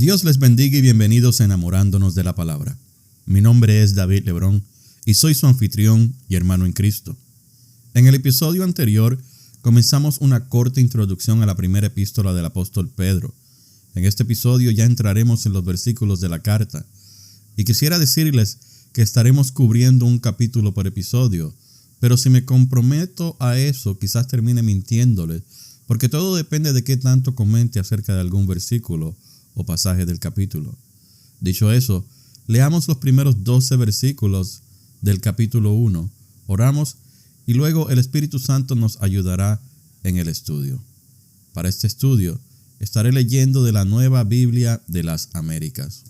Dios les bendiga y bienvenidos a Enamorándonos de la Palabra. Mi nombre es David Lebrón y soy su anfitrión y hermano en Cristo. En el episodio anterior comenzamos una corta introducción a la primera epístola del apóstol Pedro. En este episodio ya entraremos en los versículos de la carta y quisiera decirles que estaremos cubriendo un capítulo por episodio, pero si me comprometo a eso quizás termine mintiéndoles, porque todo depende de qué tanto comente acerca de algún versículo o pasaje del capítulo. Dicho eso, leamos los primeros 12 versículos del capítulo 1, oramos y luego el Espíritu Santo nos ayudará en el estudio. Para este estudio estaré leyendo de la Nueva Biblia de las Américas.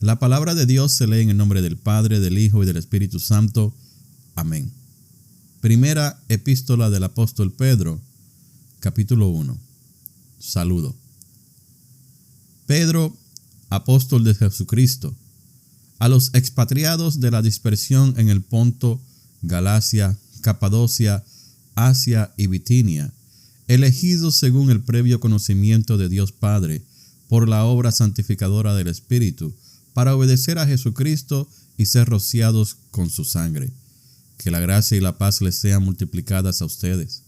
La palabra de Dios se lee en el nombre del Padre, del Hijo y del Espíritu Santo. Amén. Primera epístola del apóstol Pedro, capítulo 1. Saludo. Pedro, apóstol de Jesucristo, a los expatriados de la dispersión en el Ponto, Galacia, Capadocia, Asia y Bitinia, elegidos según el previo conocimiento de Dios Padre, por la obra santificadora del Espíritu, para obedecer a Jesucristo y ser rociados con su sangre. Que la gracia y la paz les sean multiplicadas a ustedes.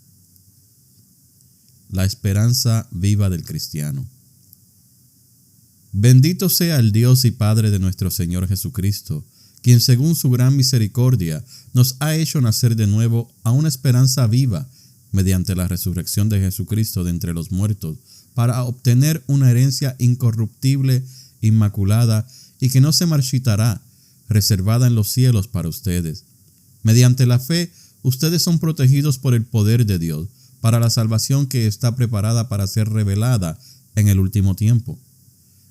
La esperanza viva del cristiano. Bendito sea el Dios y Padre de nuestro Señor Jesucristo, quien según su gran misericordia nos ha hecho nacer de nuevo a una esperanza viva mediante la resurrección de Jesucristo de entre los muertos, para obtener una herencia incorruptible, inmaculada y que no se marchitará, reservada en los cielos para ustedes. Mediante la fe, ustedes son protegidos por el poder de Dios, para la salvación que está preparada para ser revelada en el último tiempo.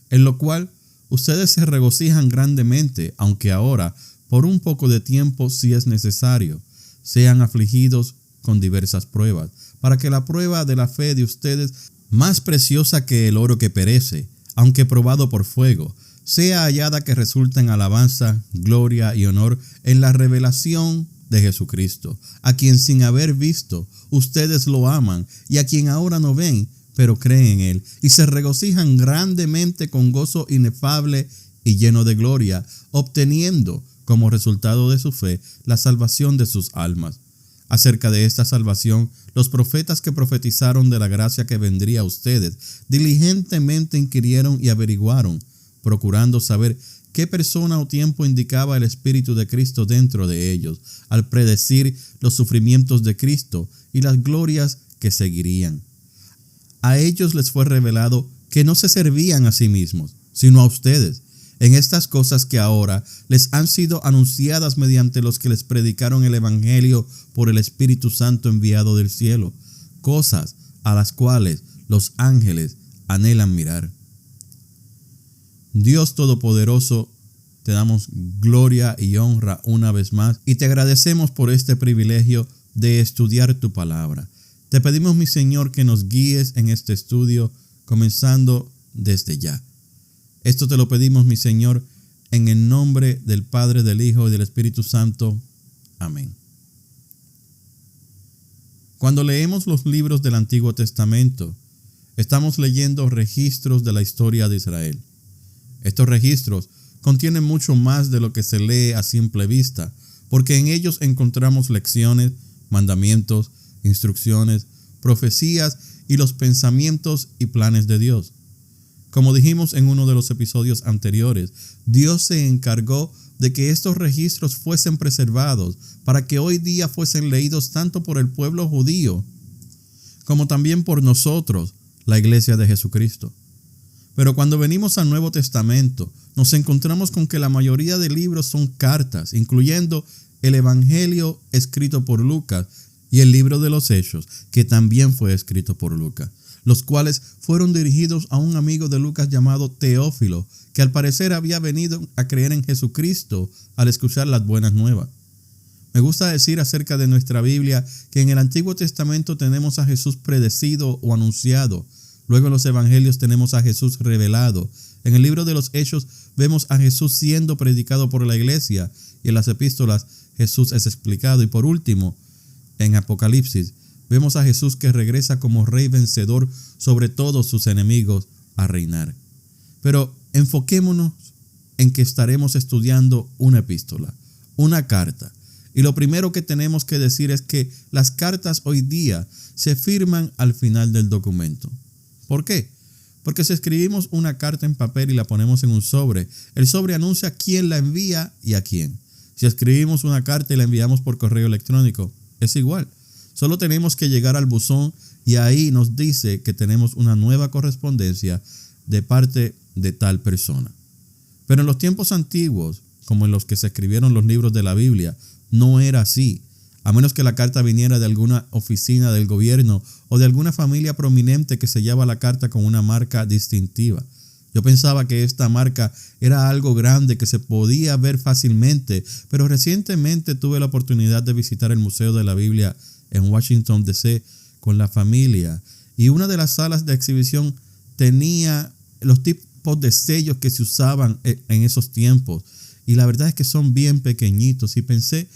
En lo cual, ustedes se regocijan grandemente, aunque ahora, por un poco de tiempo, si es necesario, sean afligidos con diversas pruebas, para que la prueba de la fe de ustedes, más preciosa que el oro que perece, aunque probado por fuego, sea hallada que resulte en alabanza, gloria y honor en la revelación de Jesucristo, a quien sin haber visto, ustedes lo aman, y a quien ahora no ven, pero creen en él, y se regocijan grandemente con gozo inefable y lleno de gloria, obteniendo, como resultado de su fe, la salvación de sus almas. Acerca de esta salvación, los profetas que profetizaron de la gracia que vendría a ustedes, diligentemente inquirieron y averiguaron, procurando saber qué persona o tiempo indicaba el Espíritu de Cristo dentro de ellos, al predecir los sufrimientos de Cristo y las glorias que seguirían. A ellos les fue revelado que no se servían a sí mismos, sino a ustedes, en estas cosas que ahora les han sido anunciadas mediante los que les predicaron el Evangelio por el Espíritu Santo enviado del cielo, cosas a las cuales los ángeles anhelan mirar. Dios Todopoderoso, te damos gloria y honra una vez más y te agradecemos por este privilegio de estudiar tu palabra. Te pedimos, mi Señor, que nos guíes en este estudio, comenzando desde ya. Esto te lo pedimos, mi Señor, en el nombre del Padre, del Hijo y del Espíritu Santo. Amén. Cuando leemos los libros del Antiguo Testamento, estamos leyendo registros de la historia de Israel. Estos registros contienen mucho más de lo que se lee a simple vista, porque en ellos encontramos lecciones, mandamientos, instrucciones, profecías y los pensamientos y planes de Dios. Como dijimos en uno de los episodios anteriores, Dios se encargó de que estos registros fuesen preservados para que hoy día fuesen leídos tanto por el pueblo judío como también por nosotros, la iglesia de Jesucristo. Pero cuando venimos al Nuevo Testamento, nos encontramos con que la mayoría de libros son cartas, incluyendo el Evangelio escrito por Lucas y el libro de los Hechos, que también fue escrito por Lucas, los cuales fueron dirigidos a un amigo de Lucas llamado Teófilo, que al parecer había venido a creer en Jesucristo al escuchar las buenas nuevas. Me gusta decir acerca de nuestra Biblia que en el Antiguo Testamento tenemos a Jesús predecido o anunciado. Luego en los Evangelios tenemos a Jesús revelado. En el libro de los Hechos vemos a Jesús siendo predicado por la iglesia y en las epístolas Jesús es explicado. Y por último, en Apocalipsis vemos a Jesús que regresa como rey vencedor sobre todos sus enemigos a reinar. Pero enfoquémonos en que estaremos estudiando una epístola, una carta. Y lo primero que tenemos que decir es que las cartas hoy día se firman al final del documento. ¿Por qué? Porque si escribimos una carta en papel y la ponemos en un sobre, el sobre anuncia quién la envía y a quién. Si escribimos una carta y la enviamos por correo electrónico, es igual. Solo tenemos que llegar al buzón y ahí nos dice que tenemos una nueva correspondencia de parte de tal persona. Pero en los tiempos antiguos, como en los que se escribieron los libros de la Biblia, no era así. A menos que la carta viniera de alguna oficina del gobierno o de alguna familia prominente que sellaba la carta con una marca distintiva. Yo pensaba que esta marca era algo grande que se podía ver fácilmente, pero recientemente tuve la oportunidad de visitar el Museo de la Biblia en Washington, D.C. con la familia, y una de las salas de exhibición tenía los tipos de sellos que se usaban en esos tiempos, y la verdad es que son bien pequeñitos, y pensé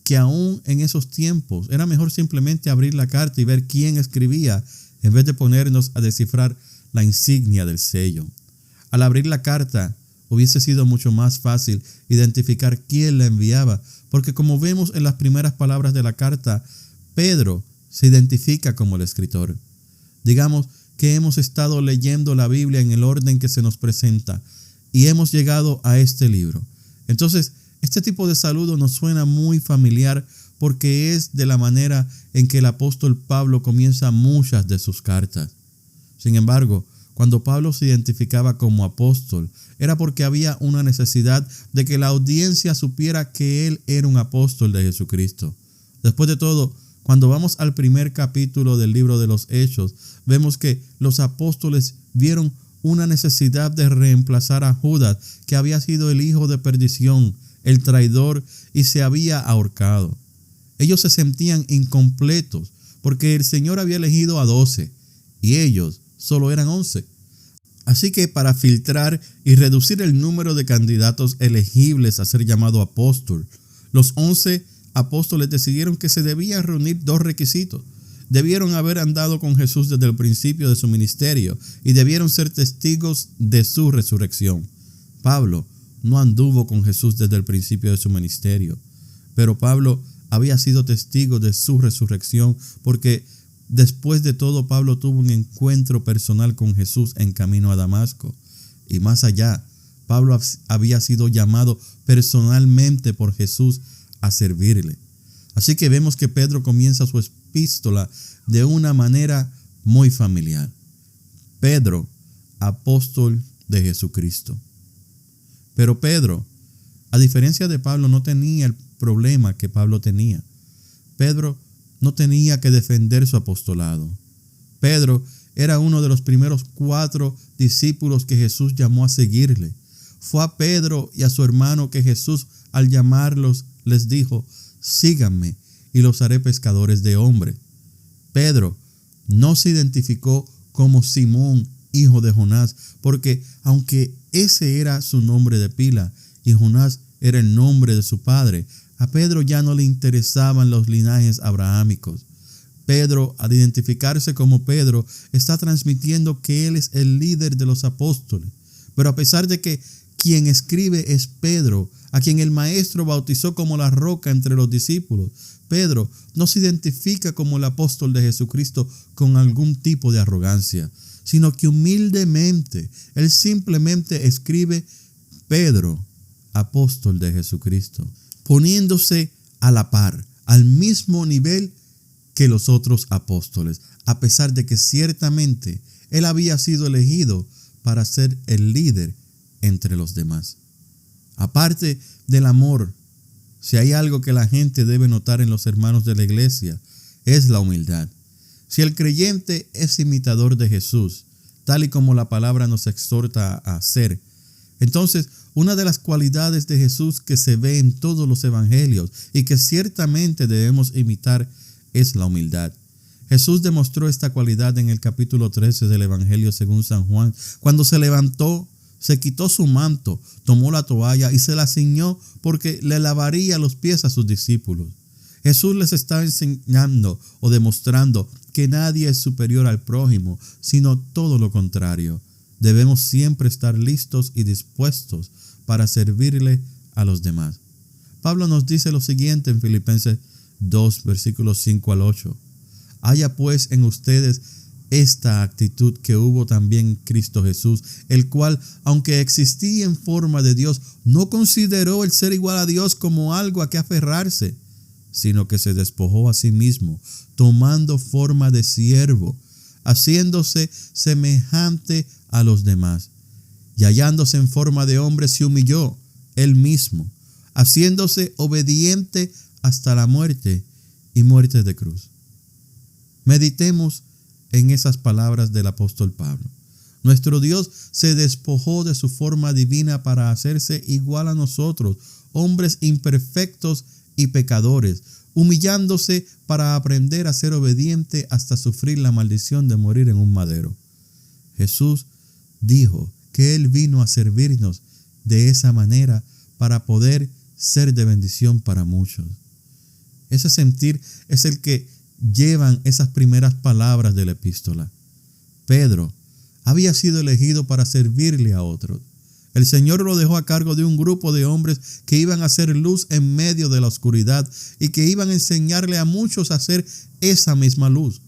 que aún en esos tiempos era mejor simplemente abrir la carta y ver quién escribía en vez de ponernos a descifrar la insignia del sello. Al abrir la carta hubiese sido mucho más fácil identificar quién la enviaba, porque como vemos en las primeras palabras de la carta, Pedro se identifica como el escritor. Digamos que hemos estado leyendo la Biblia en el orden que se nos presenta y hemos llegado a este libro. Entonces, este tipo de saludo nos suena muy familiar porque es de la manera en que el apóstol Pablo comienza muchas de sus cartas. Sin embargo, cuando Pablo se identificaba como apóstol, era porque había una necesidad de que la audiencia supiera que él era un apóstol de Jesucristo. Después de todo, cuando vamos al primer capítulo del libro de los Hechos, vemos que los apóstoles vieron una necesidad de reemplazar a Judas, que había sido el hijo de perdición, el traidor, y se había ahorcado. Ellos se sentían incompletos porque el Señor había elegido a 12 y ellos solo eran 11. Así que para filtrar y reducir el número de candidatos elegibles a ser llamado apóstol, los 11 apóstoles decidieron que se debían reunir 2 requisitos. Debieron haber andado con Jesús desde el principio de su ministerio y debieron ser testigos de su resurrección. Pablo no anduvo con Jesús desde el principio de su ministerio, pero Pablo había sido testigo de su resurrección porque después de todo Pablo tuvo un encuentro personal con Jesús en camino a Damasco. Y más allá, Pablo había sido llamado personalmente por Jesús a servirle. Así que vemos que Pedro comienza su epístola de una manera muy familiar. Pedro, apóstol de Jesucristo. Pero Pedro, a diferencia de Pablo, no tenía el problema que Pablo tenía. Pedro no tenía que defender su apostolado. Pedro era uno de los primeros 4 discípulos que Jesús llamó a seguirle. Fue a Pedro y a su hermano que Jesús, al llamarlos, les dijo: síganme y los haré pescadores de hombres. Pedro no se identificó como Simón, hijo de Jonás, porque aunque ese era su nombre de pila y Jonás era el nombre de su padre, a Pedro ya no le interesaban los linajes abrahámicos. Pedro, al identificarse como Pedro, está transmitiendo que él es el líder de los apóstoles. Pero a pesar de que quien escribe es Pedro, a quien el maestro bautizó como la roca entre los discípulos, Pedro no se identifica como el apóstol de Jesucristo con algún tipo de arrogancia, sino que humildemente él simplemente escribe: Pedro, apóstol de Jesucristo, poniéndose a la par, al mismo nivel que los otros apóstoles, a pesar de que ciertamente él había sido elegido para ser el líder entre los demás. Aparte del amor, si hay algo que la gente debe notar en los hermanos de la iglesia, es la humildad. Si el creyente es imitador de Jesús, tal y como la palabra nos exhorta a hacer, entonces una de las cualidades de Jesús que se ve en todos los evangelios y que ciertamente debemos imitar es la humildad. Jesús demostró esta cualidad en el capítulo 13 del Evangelio según San Juan, cuando se levantó, se quitó su manto, tomó la toalla y se la ciñó porque le lavaría los pies a sus discípulos. Jesús les estaba enseñando o demostrando que nadie es superior al prójimo, sino todo lo contrario. debemos siempre estar listos y dispuestos para servirle a los demás. Pablo nos dice lo siguiente en Filipenses 2, versículos 5 al 8. Haya pues en ustedes esta actitud que hubo también en Cristo Jesús, el cual, aunque existía en forma de Dios, no consideró el ser igual a Dios como algo a que aferrarse, sino que se despojó a sí mismo, tomando forma de siervo, haciéndose semejante a los demás, y hallándose en forma de hombre se humilló él mismo, haciéndose obediente hasta la muerte y muerte de cruz. Meditemos en esas palabras del apóstol Pablo. Nuestro Dios se despojó de su forma divina para hacerse igual a nosotros, hombres imperfectos y pecadores, humillándose para aprender a ser obediente hasta sufrir la maldición de morir en un madero. Jesús dijo que Él vino a servirnos de esa manera para poder ser de bendición para muchos. Ese sentir es el que llevan esas primeras palabras de la epístola. Pedro había sido elegido para servirle a otros. El Señor lo dejó a cargo de un grupo de hombres que iban a hacer luz en medio de la oscuridad y que iban a enseñarle a muchos a hacer esa misma luz.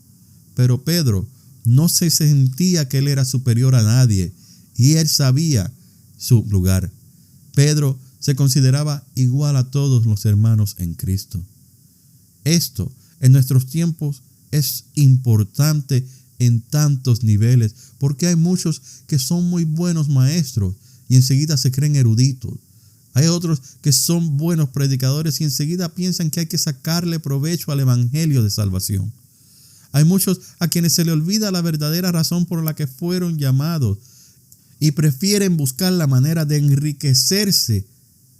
Pero Pedro no se sentía que él era superior a nadie y él sabía su lugar. Pedro se consideraba igual a todos los hermanos en Cristo. Esto en nuestros tiempos es importante en tantos niveles, porque hay muchos que son muy buenos maestros y enseguida se creen eruditos. Hay otros que son buenos predicadores y enseguida piensan que hay que sacarle provecho al evangelio de salvación. Hay muchos a quienes se le olvida la verdadera razón por la que fueron llamados y prefieren buscar la manera de enriquecerse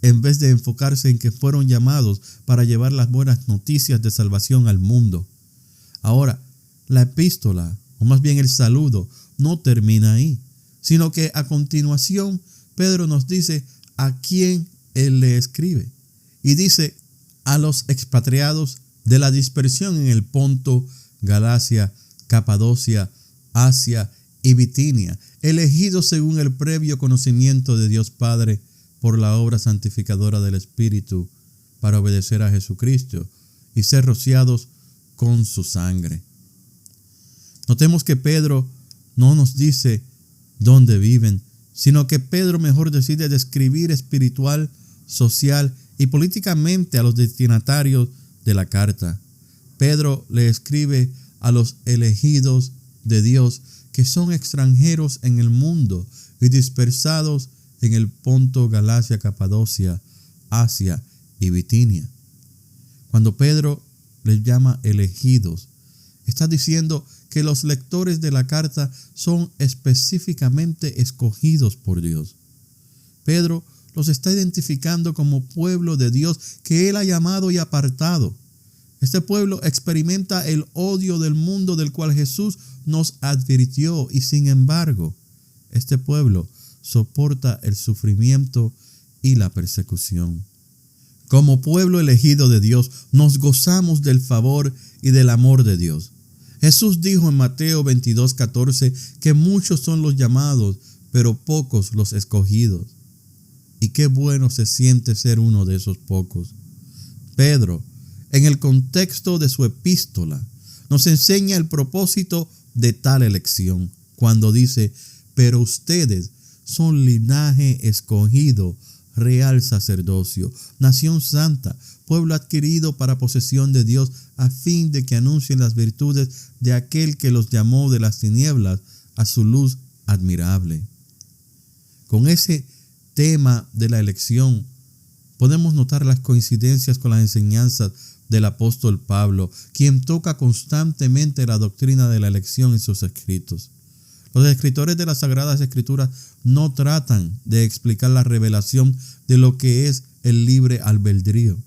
en vez de enfocarse en que fueron llamados para llevar las buenas noticias de salvación al mundo. Ahora, la epístola, o más bien el saludo, no termina ahí, sino que a continuación Pedro nos dice a quién él le escribe. Y dice a los expatriados de la dispersión en el Ponto, Galacia, Capadocia, Asia y Bitinia, elegidos según el previo conocimiento de Dios Padre, por la obra santificadora del Espíritu, para obedecer a Jesucristo y ser rociados con su sangre. Notemos que Pedro no nos dice dónde viven, sino que Pedro mejor decide describir espiritual, social y políticamente a los destinatarios de la carta. Pedro le escribe a los elegidos de Dios que son extranjeros en el mundo y dispersados en el Ponto, Galacia, Capadocia, Asia y Bitinia. Cuando Pedro les llama elegidos, está diciendo que los lectores de la carta son específicamente escogidos por Dios. Pedro los está identificando como pueblo de Dios que Él ha llamado y apartado. Este pueblo experimenta el odio del mundo del cual Jesús nos advirtió y sin embargo, este pueblo soporta el sufrimiento y la persecución. Como pueblo elegido de Dios, nos gozamos del favor y del amor de Dios. Jesús dijo en Mateo 22:14 que muchos son los llamados, pero pocos los escogidos. Y qué bueno se siente ser uno de esos pocos. Pedro, en el contexto de su epístola, nos enseña el propósito de tal elección, cuando dice, pero ustedes son linaje escogido, real sacerdocio, nación santa, pueblo adquirido para posesión de Dios, a fin de que anuncien las virtudes de aquel que los llamó de las tinieblas a su luz admirable. Con ese tema de la elección, podemos notar las coincidencias con las enseñanzas del apóstol Pablo, quien toca constantemente la doctrina de la elección en sus escritos. Los escritores de las Sagradas Escrituras no tratan de explicar la revelación de lo que es el libre albedrío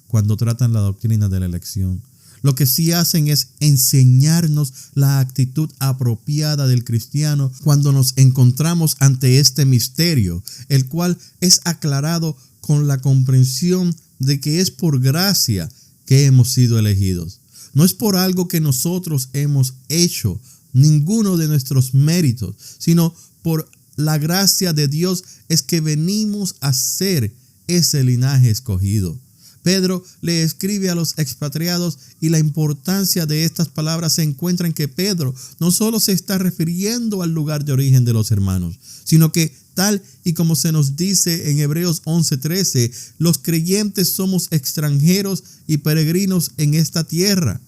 cuando tratan la doctrina de la elección. Lo que sí hacen es enseñarnos la actitud apropiada del cristiano cuando nos encontramos ante este misterio, el cual es aclarado con la comprensión de que es por gracia que hemos sido elegidos. No es por algo que nosotros hemos hecho, ninguno de nuestros méritos, sino por la gracia de Dios es que venimos a ser ese linaje escogido. Pedro le escribe a los expatriados y la importancia de estas palabras se encuentra en que Pedro no solo se está refiriendo al lugar de origen de los hermanos, sino que tal y como se nos dice en Hebreos 11:13, los creyentes somos extranjeros y peregrinos en esta tierra.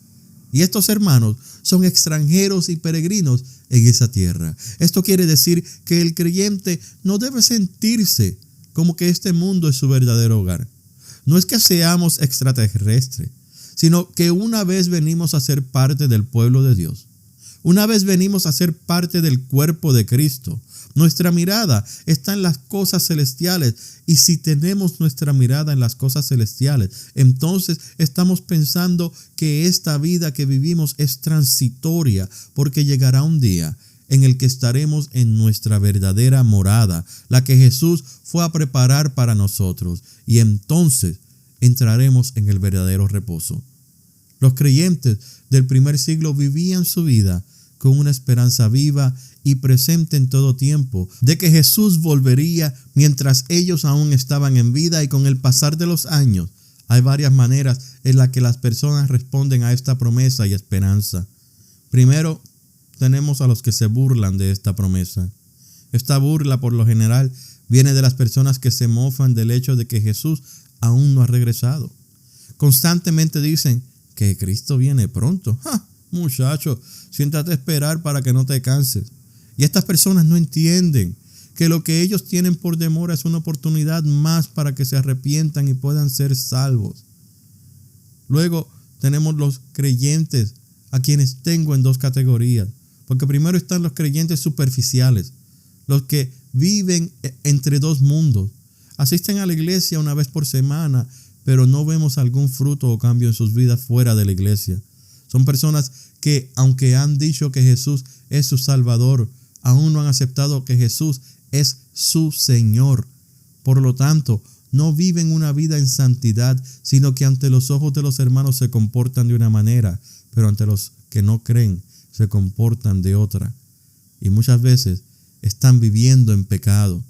Y estos hermanos son extranjeros y peregrinos en esa tierra. Esto quiere decir que el creyente no debe sentirse como que este mundo es su verdadero hogar. No es que seamos extraterrestres, sino que una vez venimos a ser parte del pueblo de Dios. Una vez venimos a ser parte del cuerpo de Cristo. Nuestra mirada está en las cosas celestiales, y si tenemos nuestra mirada en las cosas celestiales, entonces estamos pensando que esta vida que vivimos es transitoria, porque llegará un día en el que estaremos en nuestra verdadera morada, la que Jesús fue a preparar para nosotros, y entonces entraremos en el verdadero reposo. Los creyentes del primer siglo vivían su vida con una esperanza viva y presente en todo tiempo de que Jesús volvería mientras ellos aún estaban en vida, y con el pasar de los años hay varias maneras en las que las personas responden a esta promesa y esperanza. Primero, tenemos a los que se burlan de esta promesa. Esta burla, por lo general, viene de las personas que se mofan del hecho de que Jesús aún no ha regresado. Constantemente dicen que Cristo viene pronto. Muchacho, siéntate a esperar para que no te canses. Y estas personas no entienden que lo que ellos tienen por demora es una oportunidad más para que se arrepientan y puedan ser salvos. Luego tenemos los creyentes, a quienes tengo en dos categorías. Porque primero están los creyentes superficiales, los que viven entre dos mundos. Asisten a la iglesia una vez por semana, pero no vemos algún fruto o cambio en sus vidas fuera de la iglesia. Son personas que, aunque han dicho que Jesús es su Salvador, aún no han aceptado que Jesús es su Señor. Por lo tanto, no viven una vida en santidad, sino que ante los ojos de los hermanos se comportan de una manera, pero ante los que no creen se comportan de otra. Y muchas veces están viviendo en pecado.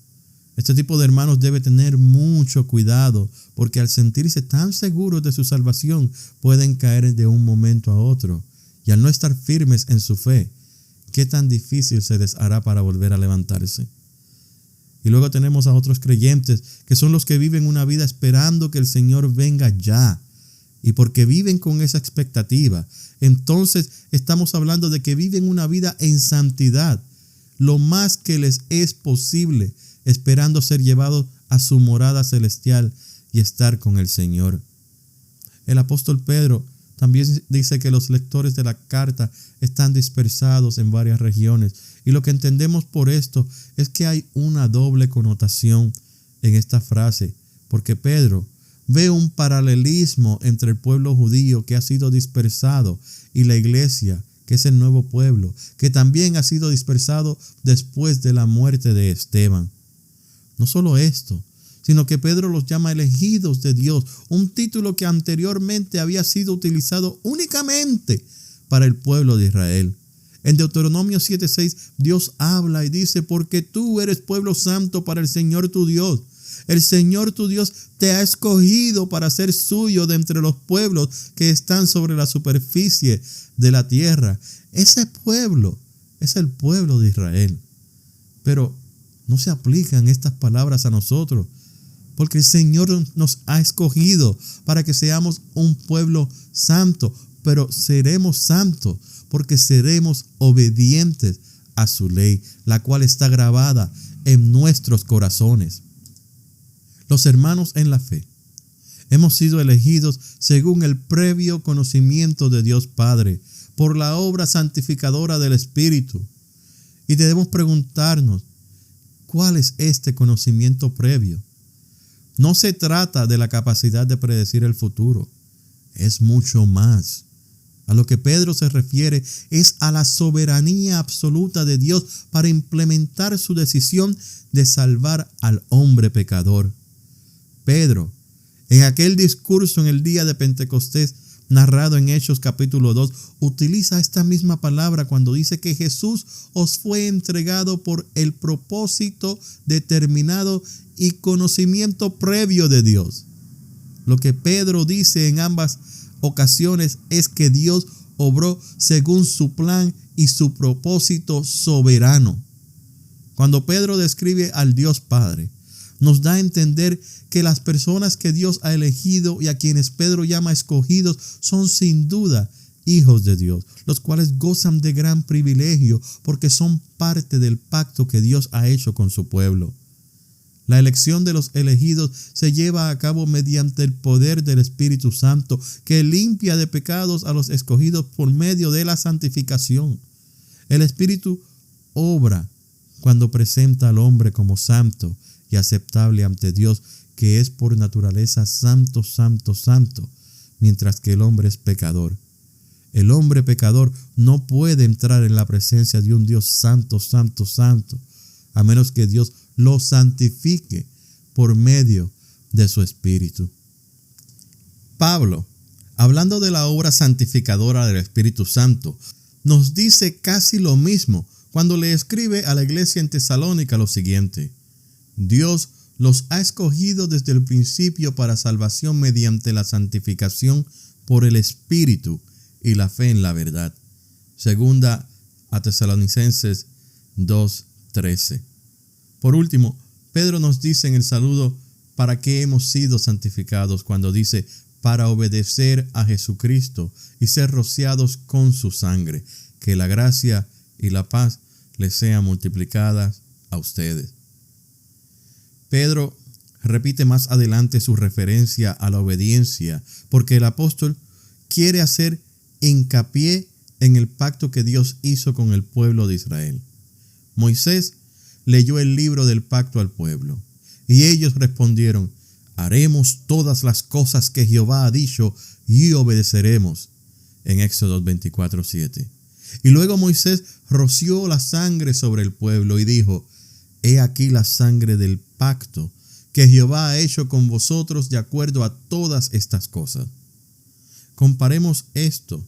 Este tipo de hermanos debe tener mucho cuidado, porque al sentirse tan seguros de su salvación pueden caer de un momento a otro. Y al no estar firmes en su fe, ¿qué tan difícil se les hará para volver a levantarse? Y luego tenemos a otros creyentes, que son los que viven una vida esperando que el Señor venga ya. Y porque viven con esa expectativa, entonces estamos hablando de que viven una vida en santidad, lo más que les es posible, esperando ser llevados a su morada celestial y estar con el Señor. El apóstol Pedro también dice que los lectores de la carta están dispersados en varias regiones, y lo que entendemos por esto es que hay una doble connotación en esta frase, porque Pedro ve un paralelismo entre el pueblo judío que ha sido dispersado y la iglesia, que es el nuevo pueblo, que también ha sido dispersado después de la muerte de Esteban. No solo esto, sino que Pedro los llama elegidos de Dios, un título que anteriormente había sido utilizado únicamente para el pueblo de Israel. En Deuteronomio 7:6, Dios habla y dice: porque tú eres pueblo santo para el Señor tu Dios. El Señor tu Dios te ha escogido para ser suyo de entre los pueblos que están sobre la superficie de la tierra. Ese pueblo es el pueblo de Israel. Pero no se aplican estas palabras a nosotros, porque el Señor nos ha escogido para que seamos un pueblo santo, pero seremos santos porque seremos obedientes a su ley, la cual está grabada en nuestros corazones. Los hermanos en la fe hemos sido elegidos según el previo conocimiento de Dios Padre, por la obra santificadora del Espíritu. Y debemos preguntarnos, ¿cuál es este conocimiento previo? No se trata de la capacidad de predecir el futuro, es mucho más. A lo que Pedro se refiere es a la soberanía absoluta de Dios para implementar su decisión de salvar al hombre pecador. Pedro, en aquel discurso en el día de Pentecostés, narrado en Hechos capítulo 2, utiliza esta misma palabra cuando dice que Jesús os fue entregado por el propósito determinado y conocimiento previo de Dios. Lo que Pedro dice en ambas ocasiones es que Dios obró según su plan y su propósito soberano. Cuando Pedro describe al Dios Padre, nos da a entender que las personas que Dios ha elegido y a quienes Pedro llama escogidos son sin duda hijos de Dios, los cuales gozan de gran privilegio porque son parte del pacto que Dios ha hecho con su pueblo. La elección de los elegidos se lleva a cabo mediante el poder del Espíritu Santo, que limpia de pecados a los escogidos por medio de la santificación. El Espíritu obra cuando presenta al hombre como santo y aceptable ante Dios, que es por naturaleza santo, santo, santo, mientras que el hombre es pecador. El hombre pecador no puede entrar en la presencia de un Dios santo, santo, santo, a menos que Dios lo santifique por medio de su Espíritu. Pablo, hablando de la obra santificadora del Espíritu Santo, nos dice casi lo mismo cuando le escribe a la iglesia en Tesalónica lo siguiente: Dios los ha escogido desde el principio para salvación mediante la santificación por el Espíritu y la fe en la verdad. Segunda a Tesalonicenses 2:13. Por último, Pedro nos dice en el saludo para qué hemos sido santificados cuando dice: para obedecer a Jesucristo y ser rociados con su sangre. Que la gracia y la paz les sean multiplicadas a ustedes. Pedro repite más adelante su referencia a la obediencia, porque el apóstol quiere hacer hincapié en el pacto que Dios hizo con el pueblo de Israel. Moisés leyó el libro del pacto al pueblo, y ellos respondieron: haremos todas las cosas que Jehová ha dicho y obedeceremos. En Éxodo 24:7. Y luego Moisés roció la sangre sobre el pueblo y dijo: he aquí la sangre del pacto que Jehová ha hecho con vosotros de acuerdo a todas estas cosas. Comparemos esto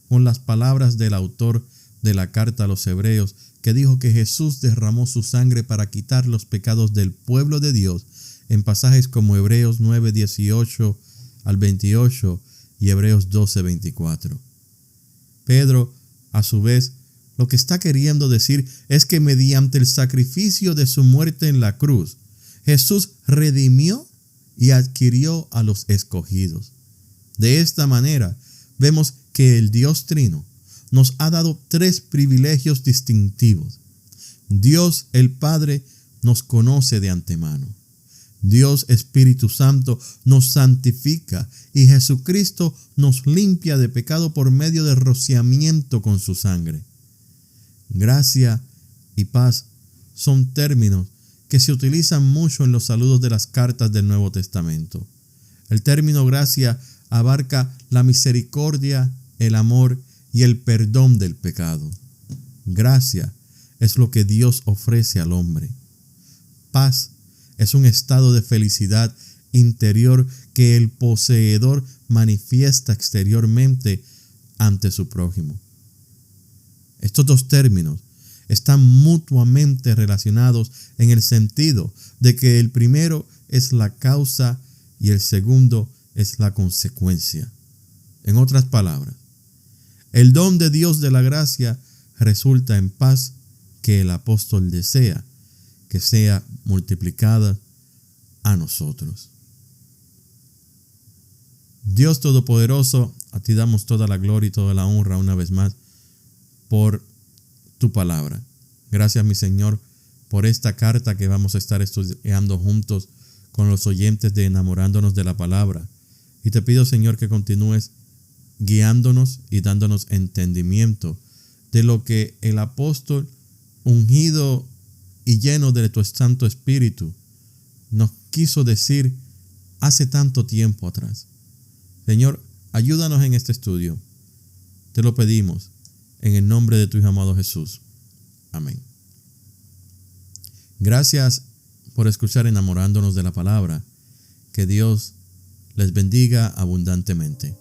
con las palabras del autor de la carta a los Hebreos, que dijo que Jesús derramó su sangre para quitar los pecados del pueblo de Dios, en pasajes como Hebreos 9:18 al 28 y Hebreos 12:24. Pedro, a su vez, lo que está queriendo decir es que mediante el sacrificio de su muerte en la cruz, Jesús redimió y adquirió a los escogidos. De esta manera, vemos que el Dios Trino nos ha dado tres privilegios distintivos. Dios el Padre nos conoce de antemano. Dios Espíritu Santo nos santifica y Jesucristo nos limpia de pecado por medio del rociamiento con su sangre. Gracia y paz son términos que se utilizan mucho en los saludos de las cartas del Nuevo Testamento. El término gracia abarca la misericordia, el amor y el perdón del pecado. Gracia es lo que Dios ofrece al hombre. Paz es un estado de felicidad interior que el poseedor manifiesta exteriormente ante su prójimo. Estos dos términos están mutuamente relacionados en el sentido de que el primero es la causa y el segundo es la consecuencia. En otras palabras, el don de Dios de la gracia resulta en paz que el apóstol desea que sea multiplicada a nosotros. Dios Todopoderoso, a ti damos toda la gloria y toda la honra una vez más por tu palabra. Gracias, mi Señor, por esta carta que vamos a estar estudiando juntos con los oyentes de Enamorándonos de la Palabra. Y te pido, Señor, que continúes guiándonos y dándonos entendimiento de lo que el apóstol ungido y lleno de tu Santo Espíritu nos quiso decir hace tanto tiempo atrás. Señor, ayúdanos en este estudio. Te lo pedimos en el nombre de tu Hijo amado Jesús. Amén. Gracias por escuchar Enamorándonos de la Palabra. Que Dios les bendiga abundantemente.